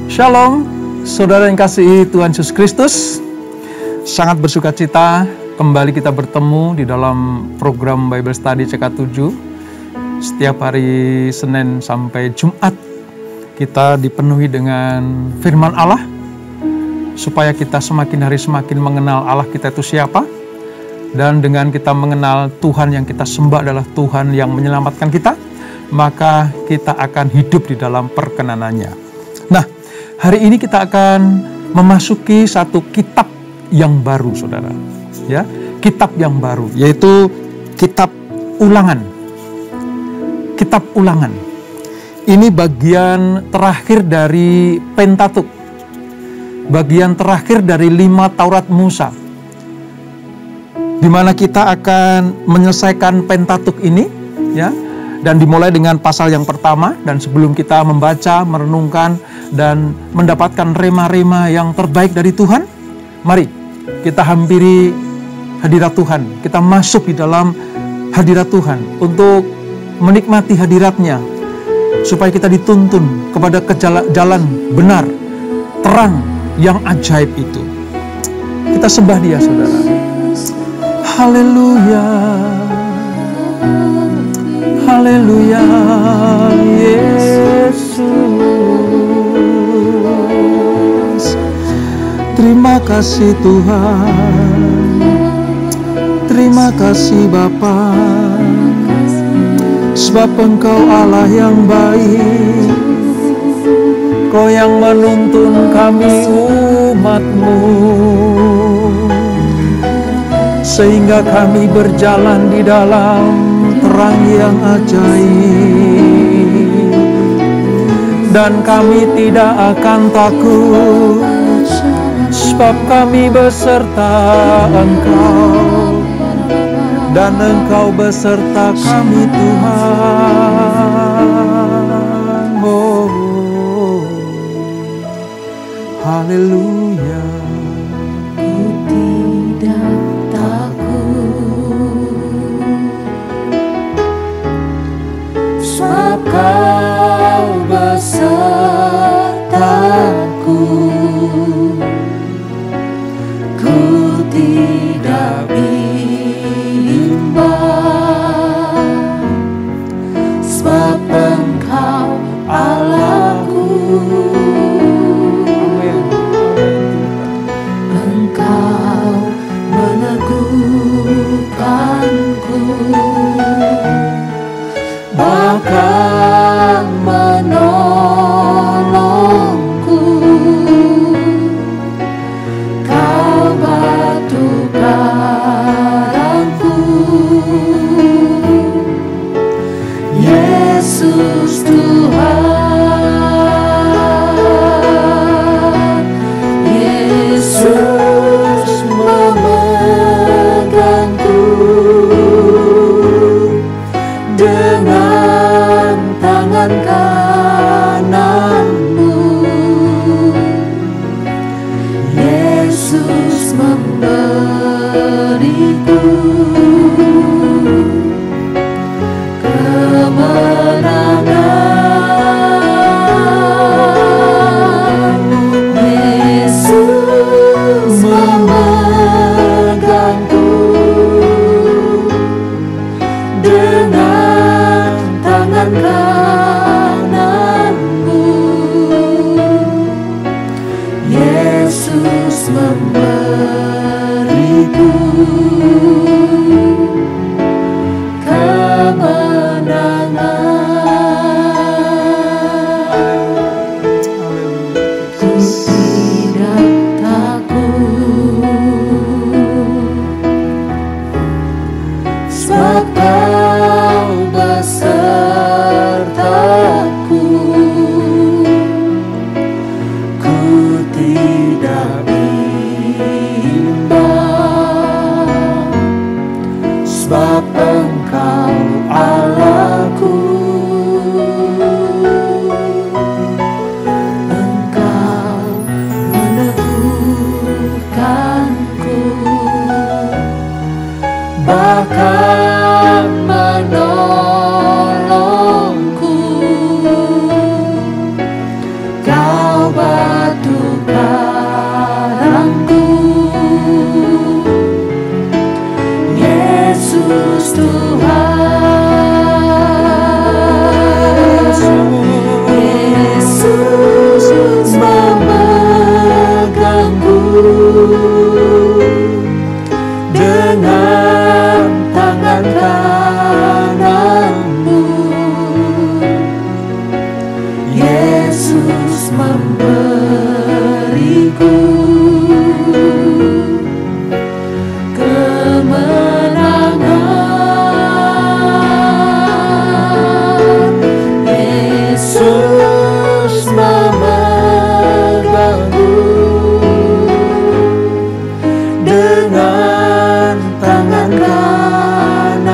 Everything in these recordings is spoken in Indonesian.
Shalom, saudara yang kasihi Tuhan Yesus Kristus. Sangat bersuka cita kembali kita bertemu di dalam program Bible Study CK7. Setiap hari Senin sampai Jumat kita dipenuhi dengan firman Allah, supaya kita semakin hari semakin mengenal Allah kita itu siapa. Dan dengan kita mengenal Tuhan yang kita sembah adalah Tuhan yang menyelamatkan kita, maka kita akan hidup di dalam perkenanannya. Nah, hari ini kita akan memasuki satu kitab yang baru, saudara. Ya, kitab yang baru, yaitu kitab Ulangan. Kitab Ulangan. Ini bagian terakhir dari Pentatuk. Bagian terakhir dari 5 Taurat Musa. Di mana kita akan menyelesaikan Pentatuk ini, ya. Dan dimulai dengan pasal yang pertama, dan sebelum kita membaca, merenungkan, dan mendapatkan rema-rema yang terbaik dari Tuhan, mari kita hampiri hadirat Tuhan. Kita masuk di dalam hadirat Tuhan untuk menikmati hadiratnya, supaya kita dituntun kepada jalan benar, terang yang ajaib itu. Kita sembah Dia, saudara. Haleluya. Haleluya, Yesus. Terima kasih Tuhan. Terima kasih Bapa, sebab Engkau Allah yang baik. Kau yang menuntun kami umat-Mu, sehingga kami berjalan di dalam terang yang ajaib, dan kami tidak akan takut, sebab kami beserta Engkau, dan Engkau beserta kami Tuhan. Oh, haleluya. Kau besertaku, ku tidak bimbang, sebab Engkau Allahku. Yesus memberiku kemenangan. Yesus memegangku dengan tangan kananmu.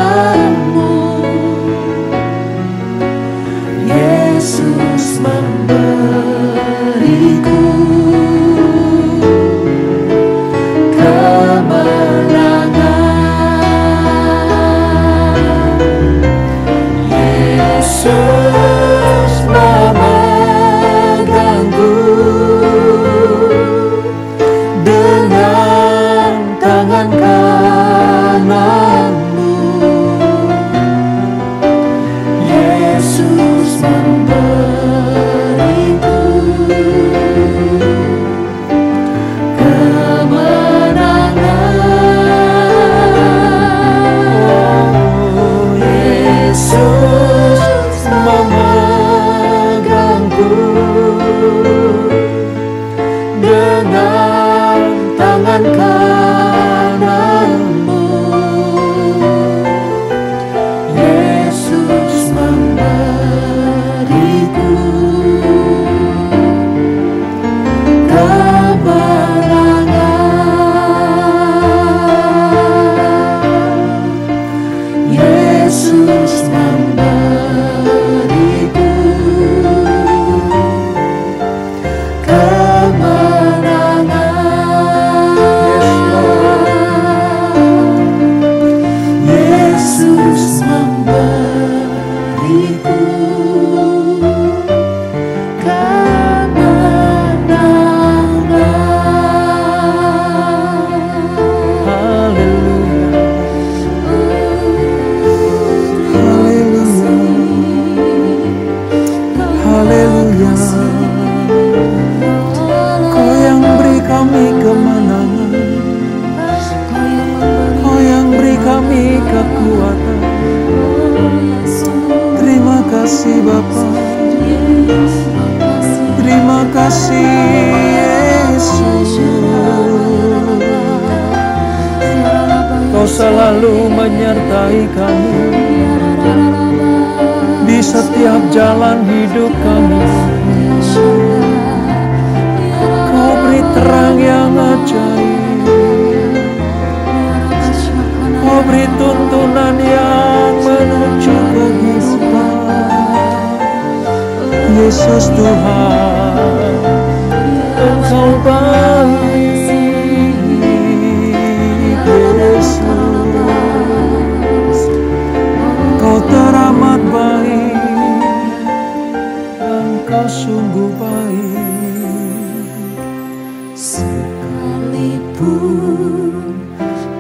Yesus memberiku kemenangan. Yesus memegangku dengan tangan kananmu. Yesus memberiku kemenangan. Yesus memegangku dengan tangan kananmu. Yesus memberiku kemenangan. Yesus memberiku kemenangan. Yesus memberiku Haleluya. Kau yang beri kami kemenangan, Kau yang beri kami kekuatan. Terima kasih Bapa, terima kasih Yesus. Kau selalu menyertai kami di setiap jalan hidup kami. Kau beri terang yang ajaib, Kau beri tuntunan yang menuju kehidupan. Yesus Tuhan, Engkau baik. Yesus, Kau teramat baik, Engkau sungguh baik. Sekalipun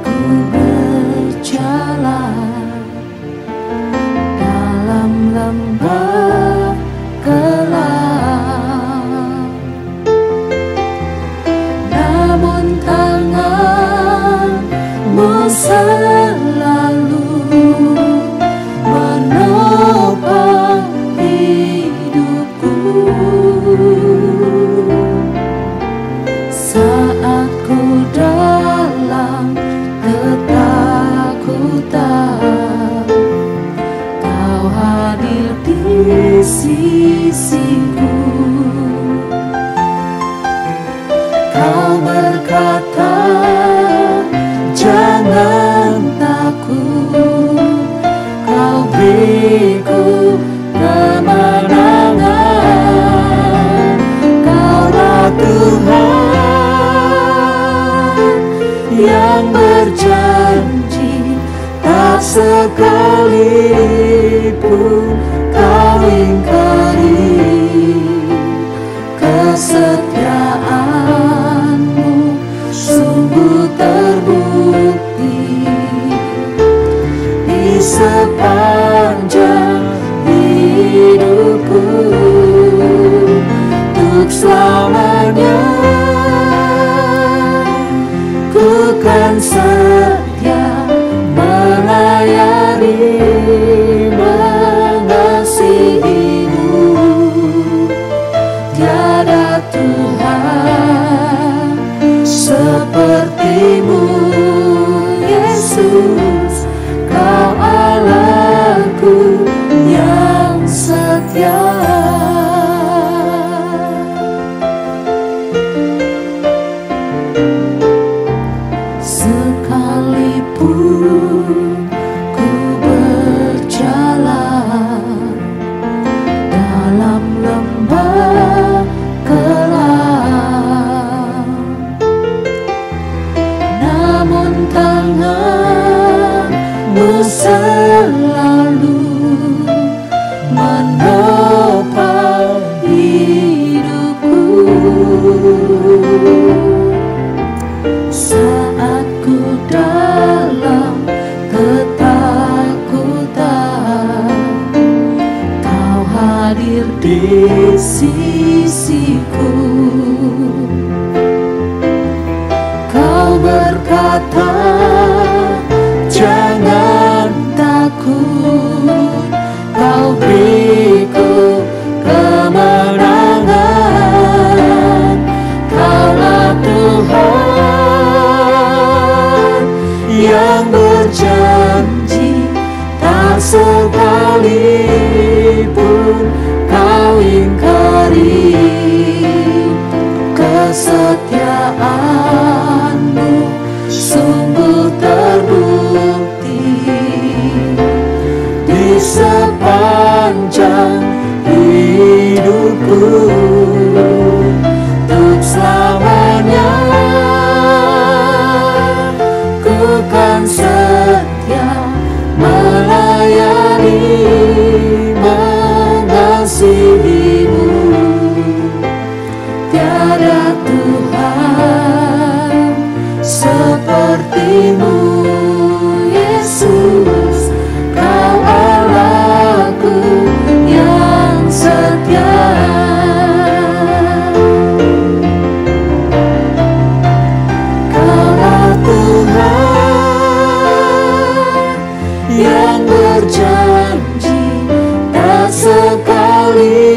ku berjalan dalam lembah gelap, namun tangan-Mu selalu menopang hidupku. Saat ku dalam ketakutan, Kau hadir di sisiku. Kau berkata, jangan takut, Kau beriku kemenangan. Kaulah Tuhan yang berjanji, tak sekalipun Kau ingkari. Kesetiaan-Mu sungguh terbukti di sepanjang hidupku. Untuk selamanya ku kan setia melayani, mengasihi-Mu. tiada Tuhan seperti-Mu, Yesus. Kau Allahku yang setia. Sekalipun ku berjalan dalam lembah kelam, namun tangan-Mu selalu menopang hidupku. Saat ku dalam ketakutan, Kau hadir di sisiku. Kau berkata, jangan takut, Kau beriku kemenangan. Kaulah Tuhan yang berjanji, tak sekalipun Kau ingkari. Kesetiaan-Mu sungguh terbukti di sepanjang hidupku. Untuk selamanya ku kan setia melayani, mengasihi-Mu. Tiada Tuhan seperti-Mu, Yesus. Kau Allahku yang setia. Kaulah Tuhan yang berjanji, tak sekalipun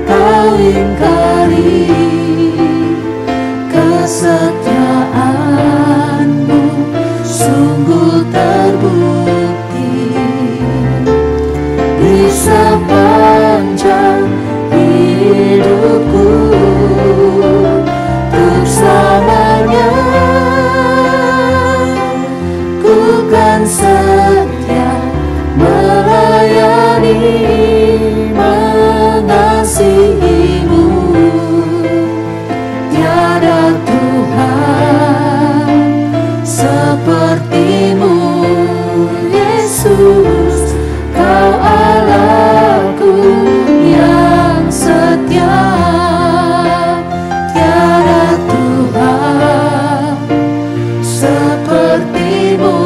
Kau ingkari. Kesetiaan-Mu sungguh terbukti di sepanjang hidupku. Untuk selamanya ku kan setia melayani, mengasihi-Mu. Tiada Tuhan seperti-Mu, Yesus. Kau Allahku yang setia. Tiada Tuhan seperti-Mu,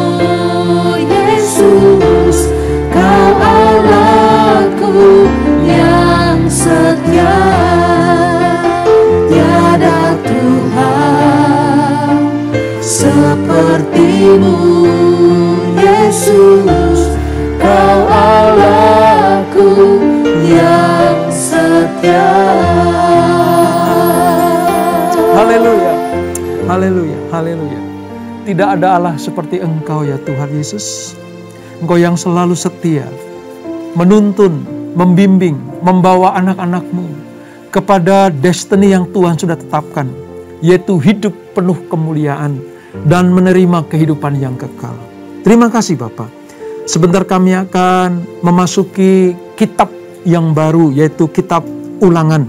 Yesus. Kau Allahku yang setia. Tiada Tuhan seperti-Mu, Yesus. Kau Allahku yang setia. Haleluya, haleluya, haleluya. Tidak ada Allah seperti Engkau ya Tuhan Yesus. Engkau yang selalu setia, menuntun, membimbing, membawa anak-anak-Mu kepada destiny yang Tuhan sudah tetapkan, yaitu hidup penuh kemuliaan dan menerima kehidupan yang kekal. Terima kasih Bapa. Sebentar kami akan memasuki kitab yang baru, yaitu kitab Ulangan.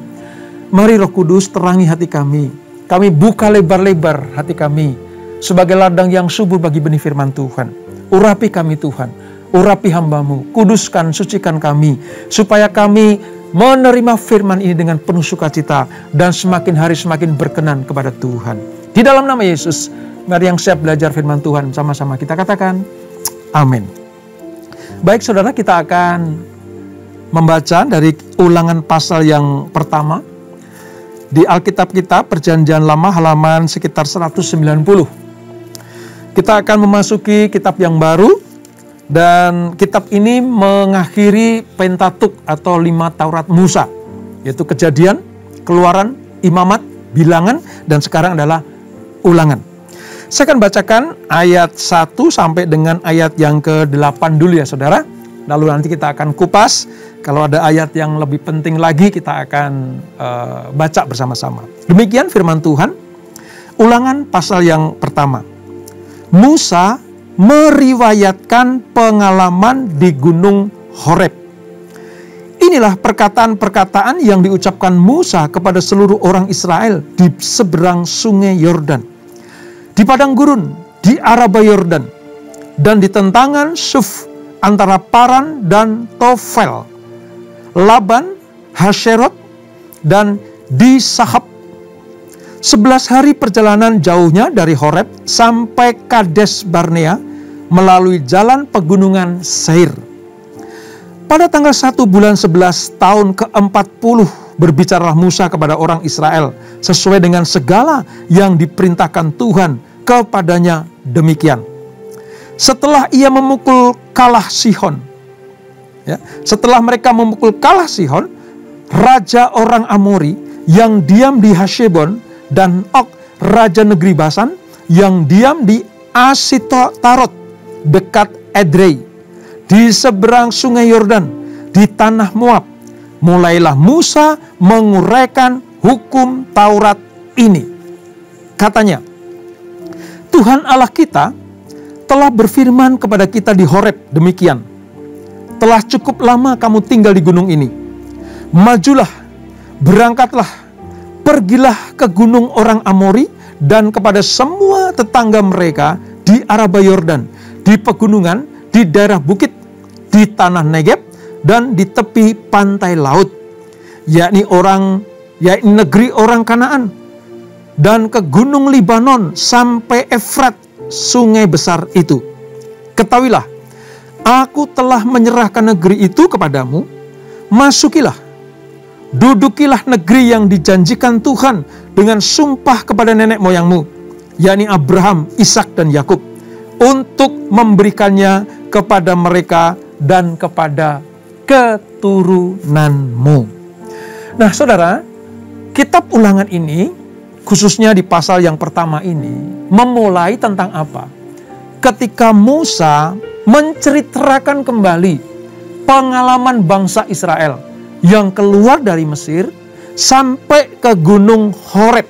Mari Roh Kudus terangi hati kami. Kami buka lebar-lebar hati kami sebagai ladang yang subur bagi benih firman Tuhan. Urapi kami Tuhan, urapi hamba-Mu, kuduskan, sucikan kami, supaya kami menerima firman ini dengan penuh sukacita dan semakin hari semakin berkenan kepada Tuhan. Di dalam nama Yesus, mari yang siap belajar firman Tuhan sama-sama kita katakan, amin. Baik saudara, kita akan membaca dari Ulangan pasal yang pertama di Alkitab kita, Perjanjian Lama, halaman sekitar 190. Kita akan memasuki kitab yang baru, dan kitab ini mengakhiri Pentatuk atau 5 Taurat Musa. yaitu Kejadian, Keluaran, Imamat, Bilangan, dan sekarang adalah Ulangan. Saya akan bacakan ayat 1 sampai dengan ayat yang ke-8 dulu ya saudara. Lalu nanti kita akan kupas. Kalau ada ayat yang lebih penting lagi kita akan baca bersama-sama. Demikian firman Tuhan. Ulangan pasal yang pertama. Musa meriwayatkan pengalaman di Gunung Horeb. Inilah perkataan-perkataan yang diucapkan Musa kepada seluruh orang Israel di seberang sungai Yordan, di padang gurun, di Araba Yordan, dan di tentangan Suf antara Paran dan Tofel, Laban, Haserot, dan di Sahab. 11 hari perjalanan jauhnya dari Horeb sampai Kades Barnea melalui jalan pegunungan Seir. Pada tanggal 1 bulan 11 tahun ke-40 berbicaralah Musa kepada orang Israel sesuai dengan segala yang diperintahkan Tuhan kepadanya demikian. Setelah ia memukul kalah Sihon, setelah mereka memukul kalah Sihon, raja orang Amori yang diam di Heshbon, dan Og, raja negeri Basan yang diam di Asitarot dekat Edrei, di seberang sungai Yordan, di tanah Moab, mulailah Musa menguraikan hukum Taurat ini. Katanya, Tuhan Allah kita telah berfirman kepada kita di Horeb demikian. Telah cukup lama kamu tinggal di gunung ini. Majulah, berangkatlah, pergilah ke gunung orang Amori dan kepada semua tetangga mereka di Araba Yordan, di pegunungan, di daerah bukit, di tanah Negeb, dan di tepi pantai laut, yakni negeri orang Kanaan, dan ke gunung Libanon sampai Efrat, sungai besar itu. Ketahuilah, aku telah menyerahkan negeri itu kepadamu. Masukilah, dudukilah negeri yang dijanjikan Tuhan dengan sumpah kepada nenek moyangmu, yakni Abraham, Ishak, dan Yakub, untuk memberikannya kepada mereka dan kepada keturunanmu. Nah saudara, kitab Ulangan ini, khususnya di pasal yang pertama ini, memulai tentang apa? Ketika Musa menceritakan kembali pengalaman bangsa Israel yang keluar dari Mesir sampai ke Gunung Horeb,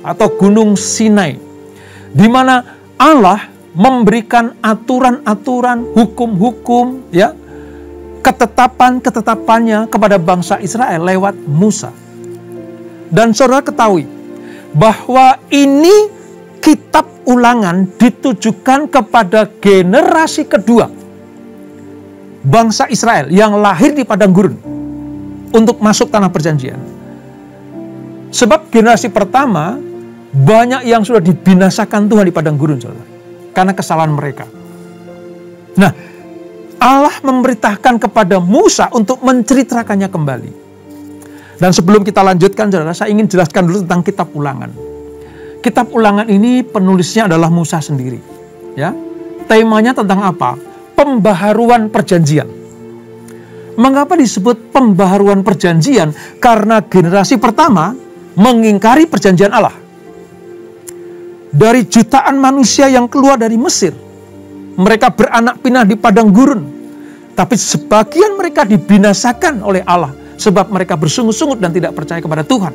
atau Gunung Sinai, di mana Allah memberikan aturan-aturan, hukum-hukum, ketetapan-ketetapannya kepada bangsa Israel lewat Musa. Dan saudara ketahui bahwa ini kitab Ulangan ditujukan kepada generasi kedua bangsa Israel yang lahir di padang gurun untuk masuk tanah perjanjian. Sebab generasi pertama banyak yang sudah dibinasakan Tuhan di padang gurun, saudara, karena kesalahan mereka. Nah, Allah memberitakan kepada Musa untuk menceritakannya kembali. Dan sebelum kita lanjutkan, saudara, saya ingin jelaskan dulu tentang kitab Ulangan. Kitab Ulangan ini penulisnya adalah Musa sendiri. Temanya tentang apa? Pembaharuan perjanjian. Mengapa disebut pembaharuan perjanjian? Karena generasi pertama mengingkari perjanjian Allah. Dari jutaan manusia yang keluar dari Mesir, mereka beranak pinah di padang gurun. Tapi sebagian mereka dibinasakan oleh Allah sebab mereka bersungut-sungut dan tidak percaya kepada Tuhan.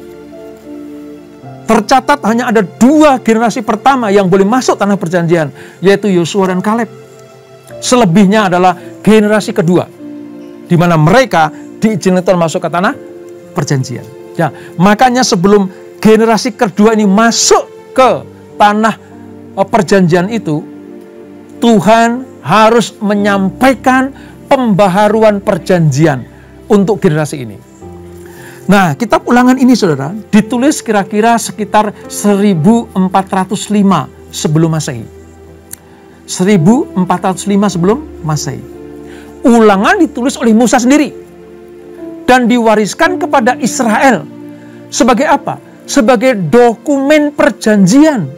Tercatat hanya ada 2 generasi pertama yang boleh masuk tanah perjanjian, yaitu Yosua dan Kaleb. Selebihnya adalah generasi kedua, di mana mereka diizinkan masuk ke tanah perjanjian. Makanya sebelum generasi kedua ini masuk ke tanah perjanjian itu, Tuhan harus menyampaikan pembaharuan perjanjian untuk generasi ini. Nah, kitab Ulangan ini, saudara, ditulis kira-kira sekitar 1405 sebelum Masehi. 1405 sebelum Masehi. Ulangan ditulis oleh Musa sendiri dan diwariskan kepada Israel sebagai apa? Sebagai dokumen perjanjian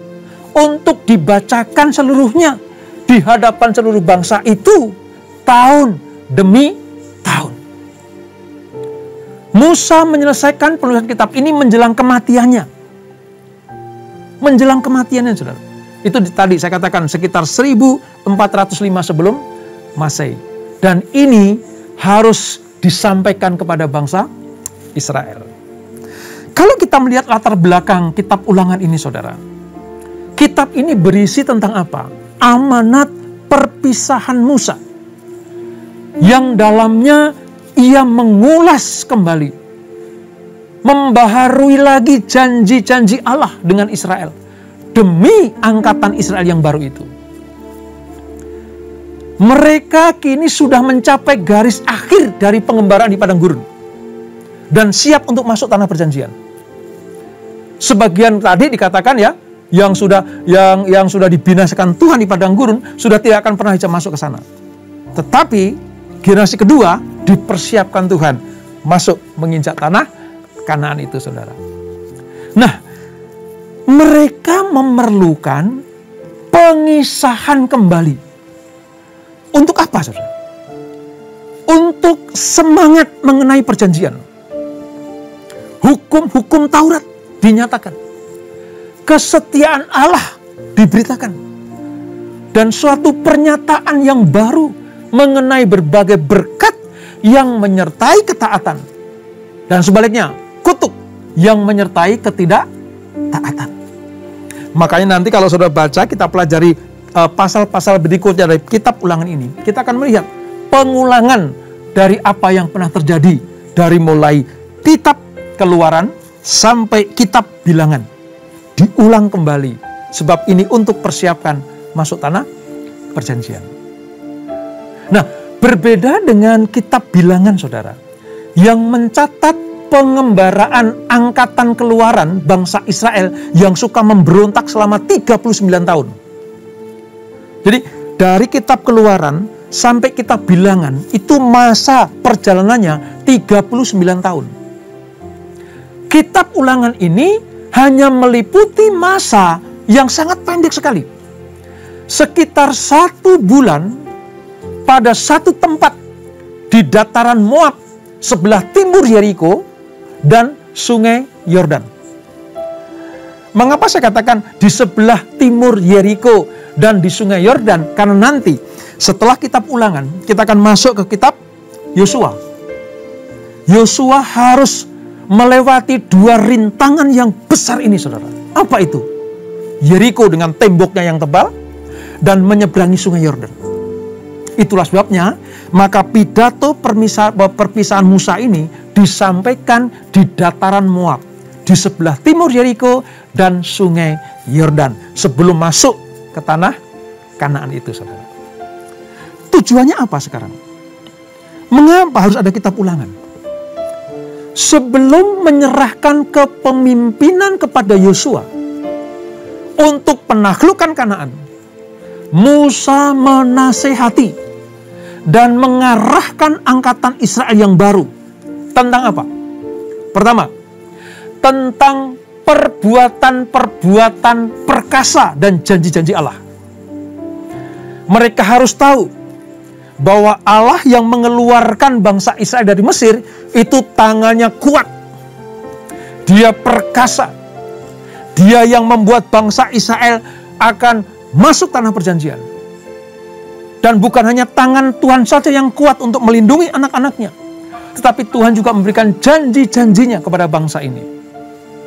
untuk dibacakan seluruhnya di hadapan seluruh bangsa itu tahun demi tahun. Musa menyelesaikan penulisan kitab ini menjelang kematiannya. Menjelang kematiannya, saudara. Itu tadi saya katakan sekitar 1405 sebelum Masehi. Dan ini harus disampaikan kepada bangsa Israel. Kalau kita melihat latar belakang kitab Ulangan ini, saudara, kitab ini berisi tentang apa? Amanat perpisahan Musa, yang dalamnya ia mengulas kembali, membaharui lagi janji-janji Allah dengan Israel demi angkatan Israel yang baru itu. Mereka kini sudah mencapai garis akhir dari pengembaraan di padang gurun dan siap untuk masuk tanah perjanjian. Sebagian tadi dikatakan ya, yang sudah dibinasakan Tuhan di padang gurun sudah tidak akan pernah bisa masuk ke sana. Tetapi generasi kedua dipersiapkan Tuhan masuk menginjak tanah Kanaan itu, saudara. Nah, mereka memerlukan pengisahan kembali. Untuk apa, saudara? Untuk semangat mengenai perjanjian. Hukum-hukum Taurat dinyatakan. Kesetiaan Allah diberitakan. Dan suatu pernyataan yang baru mengenai berbagai berkat yang menyertai ketaatan. Dan sebaliknya, kutuk yang menyertai ketidaktaatan. Makanya nanti kalau saudara baca, kita pelajari pasal-pasal berikutnya dari kitab Ulangan ini, kita akan melihat pengulangan dari apa yang pernah terjadi dari mulai kitab Keluaran sampai kitab Bilangan. Diulang kembali, sebab ini untuk persiapkan masuk tanah perjanjian. Nah, berbeda dengan kitab Bilangan, saudara, yang mencatat pengembaraan angkatan Keluaran bangsa Israel yang suka memberontak selama 39 tahun. Jadi dari kitab Keluaran sampai kitab Bilangan itu masa perjalanannya 39 tahun. Kitab Ulangan ini hanya meliputi masa yang sangat pendek sekali. Sekitar 1 bulan pada satu tempat di dataran Moab sebelah timur Yeriko dan sungai Yordan. Mengapa saya katakan di sebelah timur Yeriko dan di sungai Yordan? Karena nanti setelah kitab Ulangan kita akan masuk ke kitab Yosua. Yosua harus melewati 2 rintangan yang besar ini, saudara. Apa itu? Yeriko dengan temboknya yang tebal dan menyeberangi sungai Yordan. Itulah sebabnya maka pidato perpisahan Musa ini disampaikan di dataran Moab, di sebelah timur Yeriko dan sungai Yordan, sebelum masuk ke tanah Kanaan itu, saudara. Tujuannya apa sekarang? Mengapa harus ada kitab Ulangan? Sebelum menyerahkan kepemimpinan kepada Yosua untuk penaklukan Kanaan, Musa menasehati dan mengarahkan angkatan Israel yang baru tentang apa? Pertama, tentang perbuatan-perbuatan perkasa dan janji-janji Allah. Mereka harus tahu bahwa Allah yang mengeluarkan bangsa Israel dari Mesir itu tangannya kuat. Dia perkasa. Dia yang membuat bangsa Israel akan masuk tanah perjanjian. Dan bukan hanya tangan Tuhan saja yang kuat untuk melindungi anak-anaknya, tetapi Tuhan juga memberikan janji-janjinya kepada bangsa ini.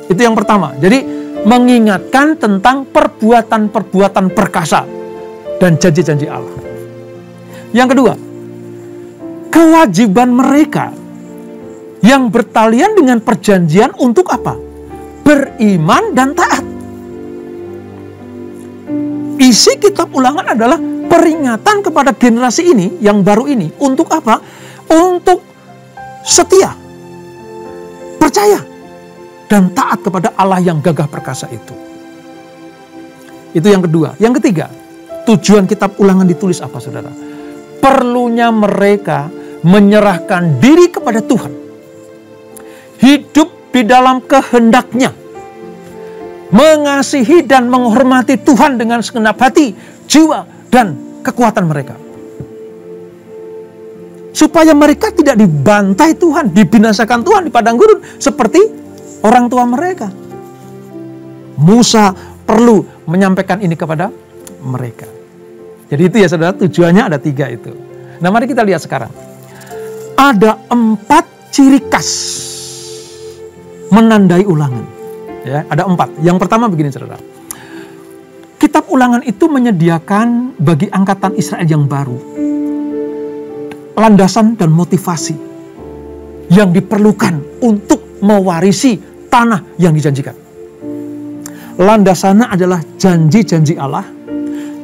Itu yang pertama. Jadi mengingatkan tentang perbuatan-perbuatan perkasa dan janji-janji Allah. Yang kedua, kewajiban mereka yang bertalian dengan perjanjian untuk apa? Beriman dan taat. Isi kitab Ulangan adalah peringatan kepada generasi ini, yang baru ini, untuk apa? Untuk setia, percaya, dan taat kepada Allah yang gagah perkasa itu. Itu yang kedua. Yang ketiga, tujuan kitab Ulangan ditulis apa, saudara? Perlunya mereka menyerahkan diri kepada Tuhan. Hidup di dalam kehendaknya. Mengasihi dan menghormati Tuhan dengan segenap hati, jiwa, dan kekuatan mereka. supaya mereka tidak dibantai Tuhan, dibinasakan Tuhan di padang gurun seperti orang tua mereka. Musa perlu menyampaikan ini kepada mereka. Jadi itu ya saudara, tujuannya ada 3 itu. Nah mari kita lihat sekarang. Ada 4 ciri khas menandai ulangan. Ya, ada 4. Yang pertama begini saudara. Kitab Ulangan itu menyediakan bagi angkatan Israel yang baru landasan dan motivasi yang diperlukan untuk mewarisi tanah yang dijanjikan. Landasannya adalah janji-janji Allah,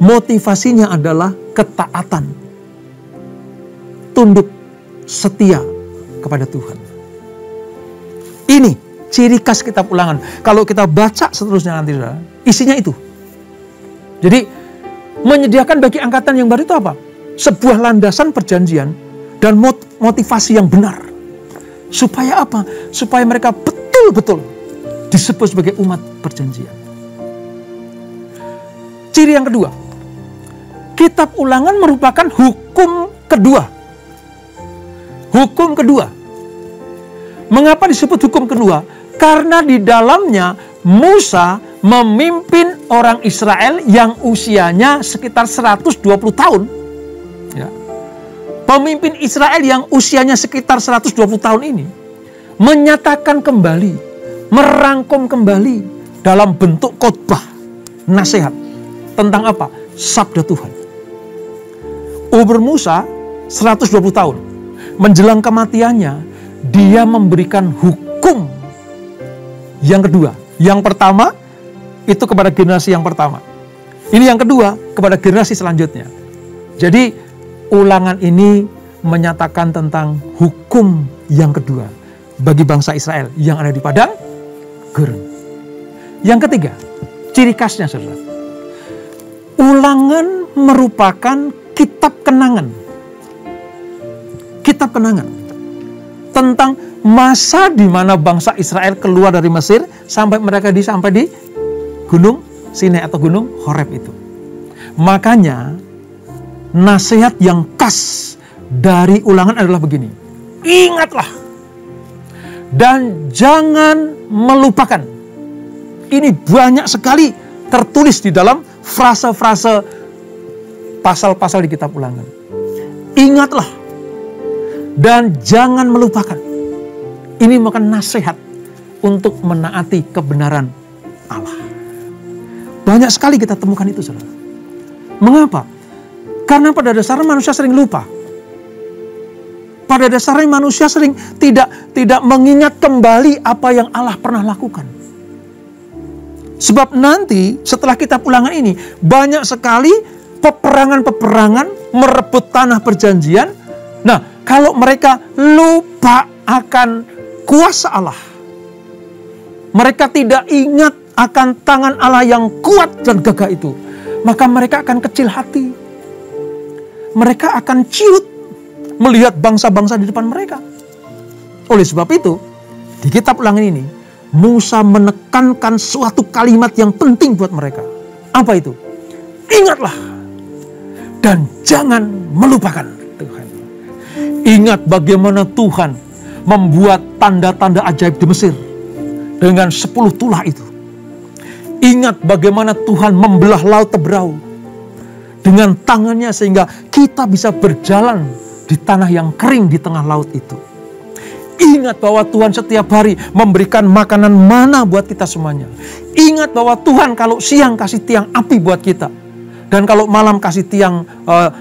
motivasinya adalah ketaatan, tunduk, setia kepada Tuhan. Ini ciri khas kitab Ulangan. Kalau kita baca seterusnya nanti, isinya itu. Jadi menyediakan bagi angkatan yang baru itu apa? Sebuah landasan perjanjian dan motivasi yang benar. Supaya apa? Supaya mereka betul-betul disebut sebagai umat perjanjian. Ciri yang kedua, kitab Ulangan merupakan hukum kedua. Hukum kedua. Mengapa disebut hukum kedua? Karena di dalamnya Musa memimpin orang Israel yang usianya sekitar 120 tahun. Ya. Pemimpin Israel yang usianya sekitar 120 tahun ini menyatakan kembali, merangkum kembali dalam bentuk khotbah, nasihat. Tentang apa? Sabda Tuhan. Umur Musa 120 tahun. Menjelang kematiannya, dia memberikan hukum yang kedua. Yang pertama, itu kepada generasi yang pertama. Ini yang kedua, kepada generasi selanjutnya. Jadi, Ulangan ini menyatakan tentang hukum yang kedua bagi bangsa Israel yang ada di padang gurun. Yang ketiga, ciri khasnya saudara. Ulangan merupakan kitab kenangan. Kitab kenangan tentang masa di mana bangsa Israel keluar dari Mesir sampai mereka sampai di Gunung Sinai atau Gunung Horeb itu. Makanya nasihat yang khas dari Ulangan adalah begini. Ingatlah dan jangan melupakan. Ini banyak sekali tertulis di dalam frase-frase pasal-pasal di kitab Ulangan. Ingatlah dan jangan melupakan. Ini merupakan nasihat untuk menaati kebenaran Allah. Banyak sekali kita temukan itu, saudara. Mengapa? Karena pada dasarnya manusia sering lupa. Pada dasarnya manusia sering tidak mengingat kembali apa yang Allah pernah lakukan. Sebab nanti setelah kitab Ulangan ini banyak sekali peperangan-peperangan merebut tanah perjanjian. Nah, kalau mereka lupa akan kuasa Allah, mereka tidak ingat akan tangan Allah yang kuat dan gagah itu, maka mereka akan kecil hati. Mereka akan ciut melihat bangsa-bangsa di depan mereka. Oleh sebab itu, di kitab Ulangan ini Musa menekankan suatu kalimat yang penting buat mereka. Apa itu? Ingatlah dan jangan melupakan Tuhan. Ingat bagaimana Tuhan membuat tanda-tanda ajaib di Mesir dengan 10 tulah itu. Ingat bagaimana Tuhan membelah laut Tebrau dengan tangannya sehingga kita bisa berjalan di tanah yang kering di tengah laut itu. Ingat bahwa Tuhan setiap hari memberikan makanan mana buat kita semuanya. Ingat bahwa Tuhan kalau siang kasih tiang api buat kita. Dan kalau malam kasih tiang,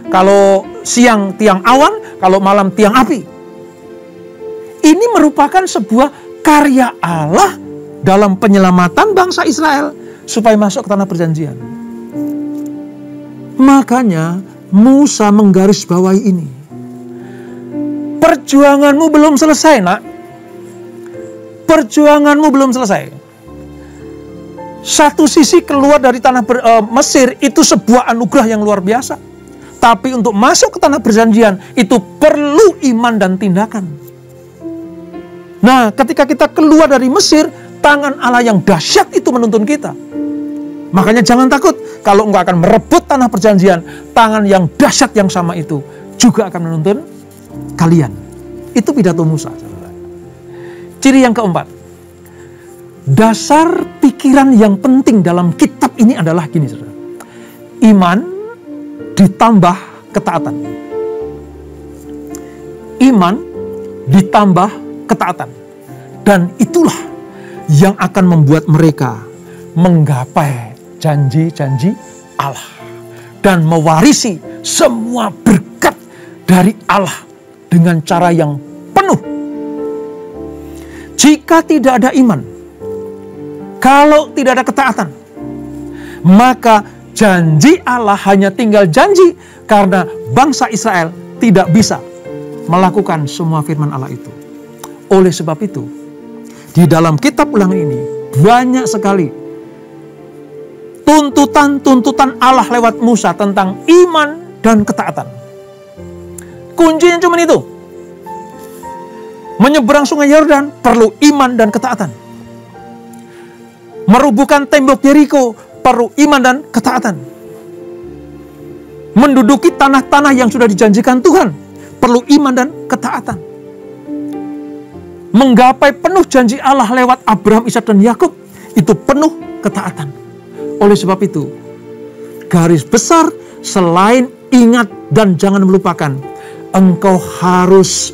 kalau siang tiang awan, kalau malam tiang api. Ini merupakan sebuah karya Allah dalam penyelamatan bangsa Israel supaya masuk ke tanah perjanjian. Makanya Musa menggarisbawahi ini. Perjuanganmu belum selesai, nak. Perjuanganmu belum selesai. Satu sisi keluar dari tanah Mesir itu sebuah anugerah yang luar biasa. Tapi untuk masuk ke tanah perjanjian itu perlu iman dan tindakan. Nah, ketika kita keluar dari Mesir, tangan Allah yang dahsyat itu menuntun kita. Makanya jangan takut kalau engkau akan merebut tanah perjanjian, tangan yang dahsyat yang sama itu juga akan menuntun kalian. Itu pidato Musa. Ciri yang keempat, dasar pikiran yang penting dalam kitab ini adalah gini, saudara. Iman ditambah ketaatan. Iman ditambah ketaatan. Dan itulah yang akan membuat mereka menggapai janji-janji Allah dan mewarisi semua berkat dari Allah dengan cara yang penuh. Jika tidak ada iman, kalau tidak ada ketaatan, maka janji Allah hanya tinggal janji karena bangsa Israel tidak bisa melakukan semua firman Allah itu. Oleh sebab itu, di dalam kitab Ulangan ini banyak sekali tuntutan-tuntutan Allah lewat Musa tentang iman dan ketaatan. Kuncinya cuma itu. Menyeberang sungai Yordan perlu iman dan ketaatan. Merubuhkan tembok Yeriko perlu iman dan ketaatan. Menduduki tanah-tanah yang sudah dijanjikan Tuhan perlu iman dan ketaatan. Menggapai penuh janji Allah lewat Abraham, Ishak dan Yakub itu penuh ketaatan. Oleh sebab itu, garis besar selain ingat dan jangan melupakan, engkau harus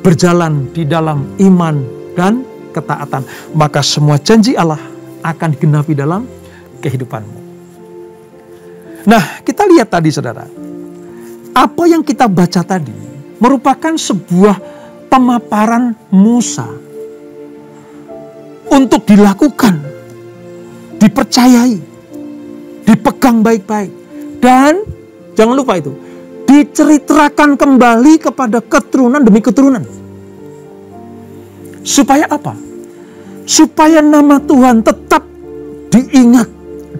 berjalan di dalam iman dan ketaatan. Maka semua janji Allah akan digenapi dalam kehidupanmu. Nah, kita lihat tadi, saudara. Apa yang kita baca tadi merupakan sebuah pemaparan Musa untuk dilakukan, dipercayai, dipegang baik-baik. Dan jangan lupa itu, diceritakan kembali kepada keturunan demi keturunan. Supaya apa? Supaya nama Tuhan tetap diingat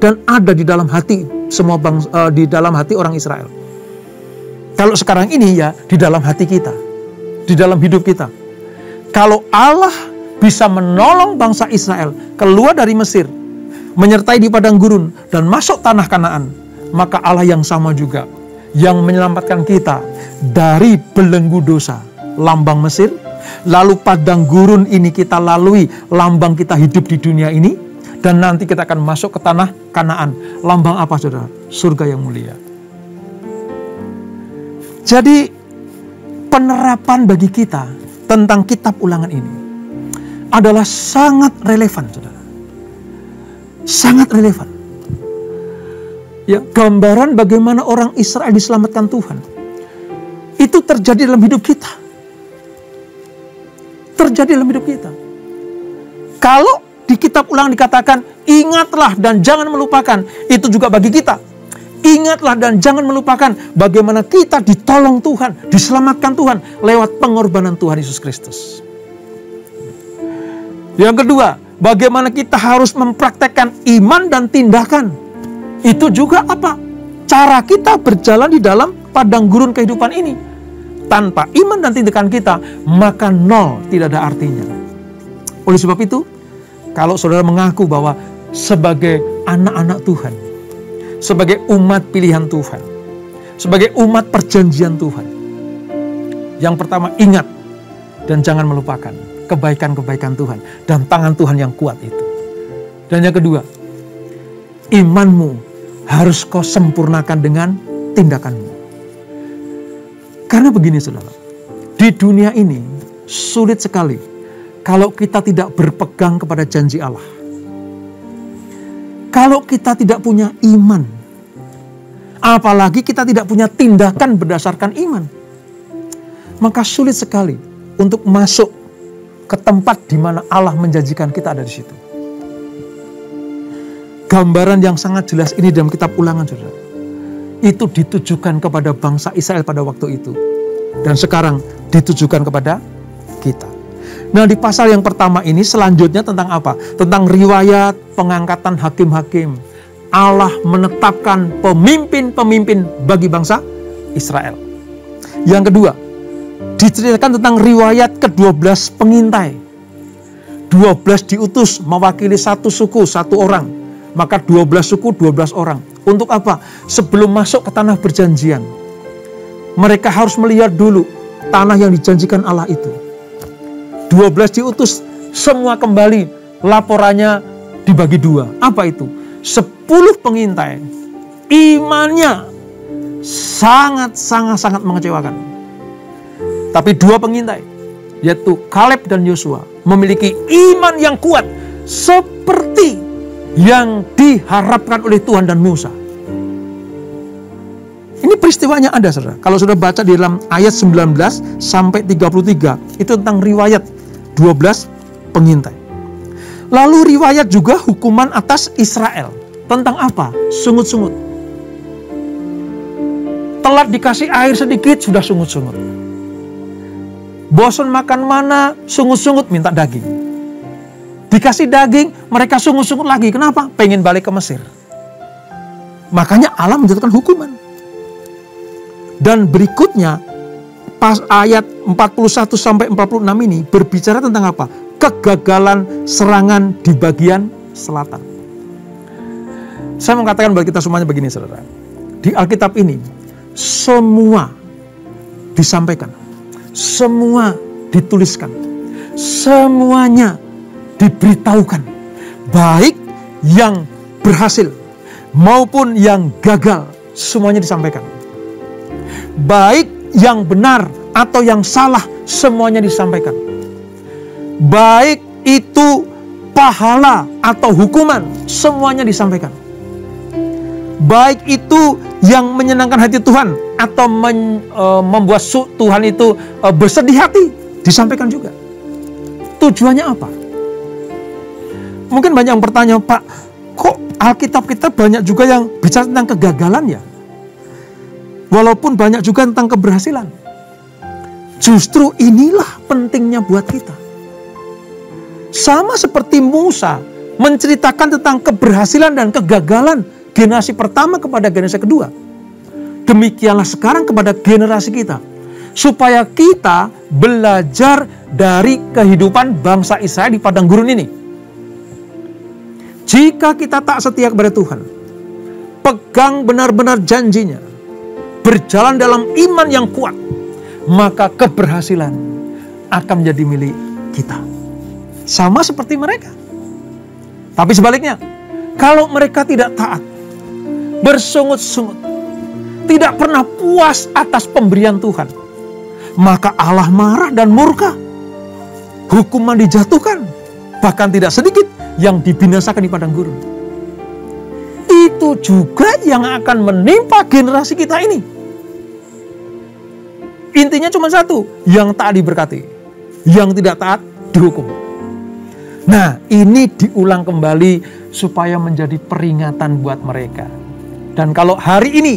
dan ada di dalam hati semua bangsa, di dalam hati orang Israel. Kalau sekarang ini ya di dalam hati kita, di dalam hidup kita. Kalau Allah bisa menolong bangsa Israel keluar dari Mesir, menyertai di padang gurun dan masuk tanah Kanaan, maka Allah yang sama juga yang menyelamatkan kita dari belenggu dosa, lambang Mesir, lalu padang gurun ini kita lalui, lambang kita hidup di dunia ini, dan nanti kita akan masuk ke tanah Kanaan. Lambang apa, saudara? Surga yang mulia. Jadi penerapan bagi kita tentang kitab Ulangan ini adalah sangat relevan, saudara. Sangat relevan. Ya, gambaran bagaimana orang Israel diselamatkan Tuhan itu terjadi dalam hidup kita. Terjadi dalam hidup kita. Kalau di kitab Ulangan dikatakan ingatlah dan jangan melupakan, itu juga bagi kita. Ingatlah dan jangan melupakan bagaimana kita ditolong Tuhan, diselamatkan Tuhan lewat pengorbanan Tuhan Yesus Kristus. Yang kedua, bagaimana kita harus mempraktekkan iman dan tindakan. Itu juga apa? Cara kita berjalan di dalam padang gurun kehidupan ini. Tanpa iman dan tindakan kita, maka nol, tidak ada artinya. Oleh sebab itu, kalau saudara mengaku bahwa sebagai anak-anak Tuhan, sebagai umat pilihan Tuhan, sebagai umat perjanjian Tuhan, yang pertama ingat dan jangan melupakan kebaikan-kebaikan Tuhan dan tangan Tuhan yang kuat itu. Dan yang kedua, imanmu harus kau sempurnakan dengan tindakanmu. Karena begini, saudara, di dunia ini sulit sekali kalau kita tidak berpegang kepada janji Allah. Kalau kita tidak punya iman, apalagi kita tidak punya tindakan berdasarkan iman, maka sulit sekali untuk masuk ke tempat di mana Allah menjanjikan kita ada di situ. Gambaran yang sangat jelas ini dalam kitab Ulangan, saudara, itu ditujukan kepada bangsa Israel pada waktu itu, dan sekarang ditujukan kepada kita. Nah, di pasal yang pertama ini selanjutnya tentang apa? Tentang riwayat pengangkatan hakim-hakim. Allah menetapkan pemimpin-pemimpin bagi bangsa Israel. Yang kedua, diceritakan tentang riwayat ke-12 pengintai. 12 diutus mewakili satu suku, satu orang. Maka 12 suku, 12 orang. Untuk apa? Sebelum masuk ke tanah perjanjian, mereka harus melihat dulu tanah yang dijanjikan Allah itu. 12 diutus, semua kembali, laporannya dibagi 2. Apa itu? 10 pengintai, imannya sangat mengecewakan. Tapi 2 pengintai, yaitu Kaleb dan Yosua, memiliki iman yang kuat seperti yang diharapkan oleh Tuhan dan Musa. Ini peristiwanya ada, saudara. Kalau sudah baca di dalam ayat 19 sampai 33, itu tentang riwayat 12 pengintai. Lalu riwayat juga hukuman atas Israel. Tentang apa? Sungut-sungut. Telat dikasih air sedikit, sudah sungut-sungut. Bosan makan mana, sungut-sungut minta daging. Dikasih daging, mereka sungut-sungut lagi. Kenapa? Pengen balik ke Mesir. Makanya Allah menjatuhkan hukuman. Dan berikutnya, pas ayat 41 sampai 46 ini berbicara tentang apa? Kegagalan serangan di bagian selatan. Saya mau katakan bagi kita semuanya begini, saudara. Di Alkitab ini, semua disampaikan. Semua dituliskan. Semuanya diberitahukan. Baik yang berhasil maupun yang gagal, semuanya disampaikan. Baik yang benar atau yang salah, semuanya disampaikan. Baik itu pahala atau hukuman, semuanya disampaikan. Baik itu yang menyenangkan hati Tuhan atau membuat Tuhan itu bersedih hati, disampaikan juga. Tujuannya apa? Mungkin banyak yang bertanya, Pak, kok Alkitab kita banyak juga yang bicara tentang kegagalan ya? Walaupun banyak juga tentang keberhasilan. Justru inilah pentingnya buat kita. Sama seperti Musa menceritakan tentang keberhasilan dan kegagalan generasi pertama kepada generasi kedua. Demikianlah sekarang kepada generasi kita. Supaya kita belajar dari kehidupan bangsa Israel di padang gurun ini. Jika kita tak setia kepada Tuhan, pegang benar-benar janjinya, berjalan dalam iman yang kuat, maka keberhasilan akan menjadi milik kita. Sama seperti mereka. Tapi sebaliknya, kalau mereka tidak taat, bersungut-sungut, tidak pernah puas atas pemberian Tuhan, maka Allah marah dan murka. Hukuman dijatuhkan, bahkan tidak sedikit yang dibinasakan di padang gurun. Itu juga yang akan menimpa generasi kita ini. Intinya cuma satu, yang taat diberkati, yang tidak taat dihukum. Nah, ini diulang kembali supaya menjadi peringatan buat mereka. Dan kalau hari ini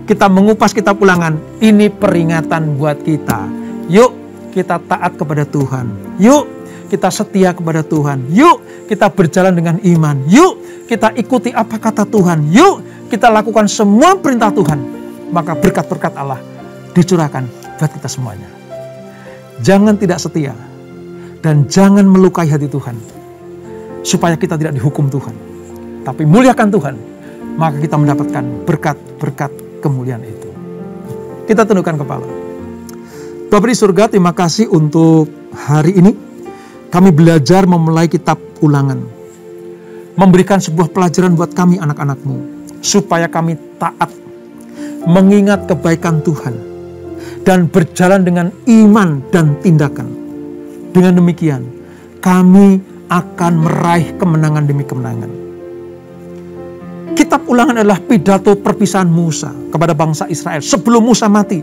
kita mengupas kitab Ulangan, ini peringatan buat kita. Yuk kita taat kepada Tuhan. Yuk kita setia kepada Tuhan. Yuk kita berjalan dengan iman. Yuk kita ikuti apa kata Tuhan. Yuk kita lakukan semua perintah Tuhan. Maka berkat-berkat Allah dicurahkan buat kita semuanya. Jangan tidak setia dan jangan melukai hati Tuhan supaya kita tidak dihukum Tuhan, tapi muliakan Tuhan, maka kita mendapatkan berkat-berkat kemuliaan itu. Kita tundukkan kepala. Bapa di surga, terima kasih untuk hari ini. Kami belajar memulai kitab Ulangan, memberikan sebuah pelajaran buat kami anak-anak-Mu, supaya kami taat, mengingat kebaikan Tuhan, dan berjalan dengan iman dan tindakan. Dengan demikian, kami akan meraih kemenangan demi kemenangan. Kitab Ulangan adalah pidato perpisahan Musa kepada bangsa Israel sebelum Musa mati,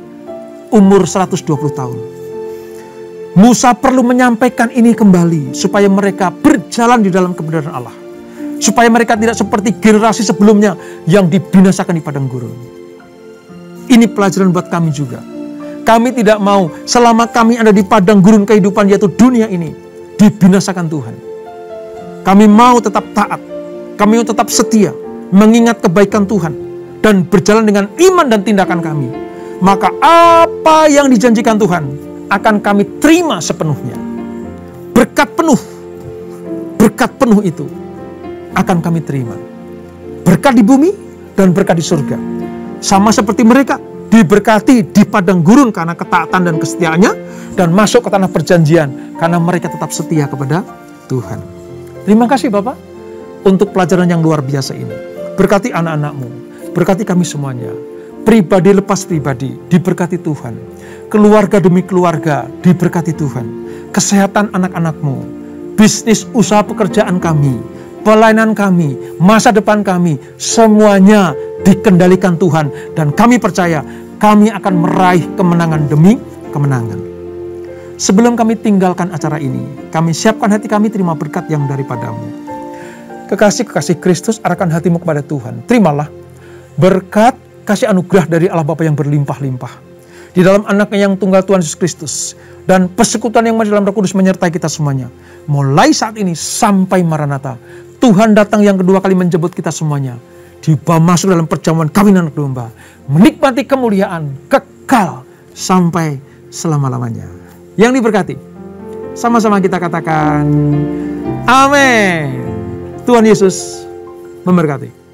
umur 120 tahun. Musa perlu menyampaikan ini kembali supaya mereka berjalan di dalam kebenaran Allah. Supaya mereka tidak seperti generasi sebelumnya yang dibinasakan di padang gurun. Ini pelajaran buat kami juga. Kami tidak mau selama kami ada di padang gurun kehidupan, yaitu dunia ini, dibinasakan Tuhan. Kami mau tetap taat, kami mau tetap setia, mengingat kebaikan Tuhan, dan berjalan dengan iman dan tindakan kami. Maka apa yang dijanjikan Tuhan akan kami terima sepenuhnya. Berkat penuh itu akan kami terima. Berkat di bumi dan berkat di surga. Sama seperti mereka, diberkati di padang gurun karena ketaatan dan kesetiaannya, dan masuk ke tanah perjanjian karena mereka tetap setia kepada Tuhan. Terima kasih Bapak untuk pelajaran yang luar biasa ini. Berkati anak-anak-Mu, berkati kami semuanya. Pribadi lepas pribadi, diberkati Tuhan. Keluarga demi keluarga, diberkati Tuhan. Kesehatan anak-anak-Mu, bisnis usaha pekerjaan kami, pelayanan kami, masa depan kami, semuanya dikendalikan Tuhan. Dan kami percaya kami akan meraih kemenangan demi kemenangan. Sebelum kami tinggalkan acara ini, kami siapkan hati kami terima berkat yang daripadamu. Kekasih-kekasih Kristus, arahkan hatimu kepada Tuhan. Terimalah berkat kasih anugerah dari Allah Bapa yang berlimpah-limpah di dalam anaknya yang tunggal Tuhan Yesus Kristus, dan persekutuan yang dalam Roh Kudus menyertai kita semuanya. Mulai saat ini sampai Maranatha, Tuhan datang yang kedua kali menjemput kita semuanya. Dibawa masuk dalam perjamuan kawinan anak domba, menikmati kemuliaan kekal sampai selama-lamanya. Yang diberkati, sama-sama kita katakan amin. Tuhan Yesus memberkati.